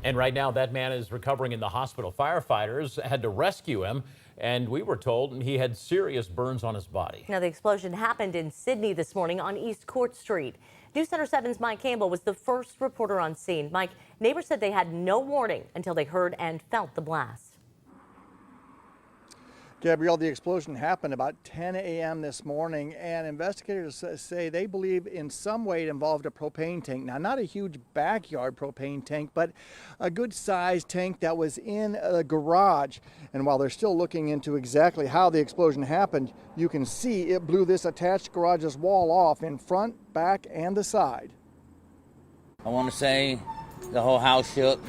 And right now, that man is recovering in the hospital. Firefighters had to rescue him, and we were told he had serious burns on his body. Now, the explosion happened in Sydney this morning on East Court Street. News Center 7's Mike Campbell was the first reporter on scene. Mike, neighbors said they had no warning until they heard and felt the blast. Gabrielle, the explosion happened about 10 a.m. this morning, and investigators say they believe in some way it involved a propane tank. Now, not a huge backyard propane tank, but a good-sized tank that was in a garage. And while they're still looking into exactly how the explosion happened, you can see it blew this attached garage's wall off in front, back, and the side. I want to say the whole house shook,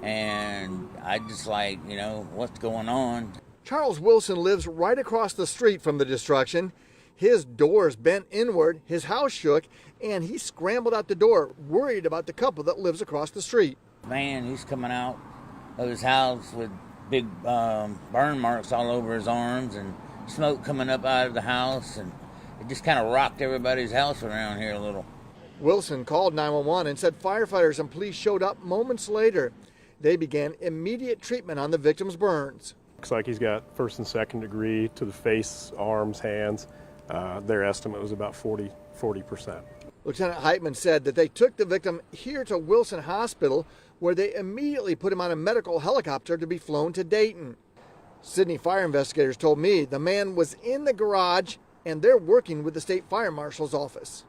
and I just like, what's going on? Charles Wilson lives right across the street from the destruction. His doors bent inward, his house shook, and he scrambled out the door, worried about the couple that lives across the street. Man, he's coming out of his house with big burn marks all over his arms and smoke coming up out of the house, and it just kind of rocked everybody's house around here a little. Wilson called 911 and said firefighters and police showed up moments later. They began immediate treatment on the victim's burns. Looks like he's got first and second degree to the face, arms, hands. Their estimate was about 40%. Lieutenant Heitman said that they took the victim here to Wilson Hospital, where they immediately put him on a medical helicopter to be flown to Dayton. Sidney fire investigators told me the man was in the garage and they're working with the state fire marshal's office.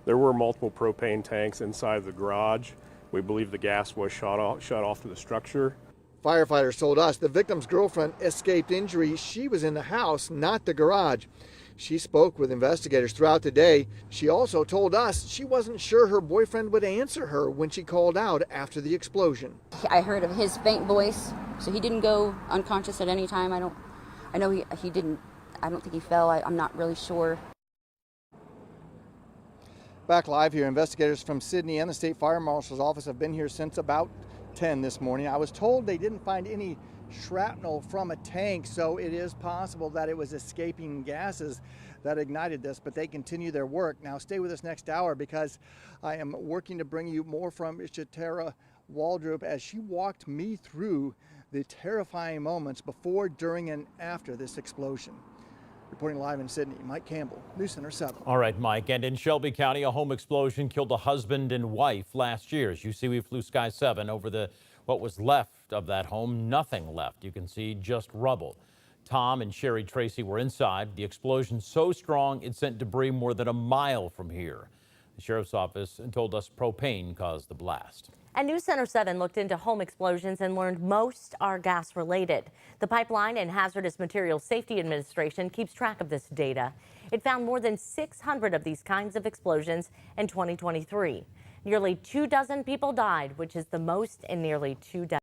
There were multiple propane tanks inside the garage. We believe the gas was shut off to the structure. Firefighters told us the victim's girlfriend escaped injury. She was in the house, not the garage. She spoke with investigators throughout the day. She also told us she wasn't sure her boyfriend would answer her when she called out after the explosion. I heard of his faint voice, so he didn't go unconscious at any time. I know he didn't. I don't think he fell. I'm not really sure. Back live here, investigators from Sydney and the state fire marshal's office have been here since about 10 this morning. I was told they didn't find any shrapnel from a tank, so it is possible that it was escaping gases that ignited this, but they continue their work. Now stay with us next hour because I am working to bring you more from Shatara Waldrop as she walked me through the terrifying moments before, during, and after this explosion. Reporting live in Sydney, Mike Campbell, News Center 7. All right, Mike. And in Shelby County, a home explosion killed a husband and wife last year. As you see, we flew Sky 7 over what was left of that home. Nothing left. You can see just rubble. Tom and Sherry Tracy were inside. The explosion so strong it sent debris more than a mile from here. The sheriff's office told us propane caused the blast. And News Center 7 looked into home explosions and learned most are gas related. The Pipeline and Hazardous Materials Safety Administration keeps track of this data. It found more than 600 of these kinds of explosions in 2023. Nearly 24 people died, which is the most in nearly 2 decades.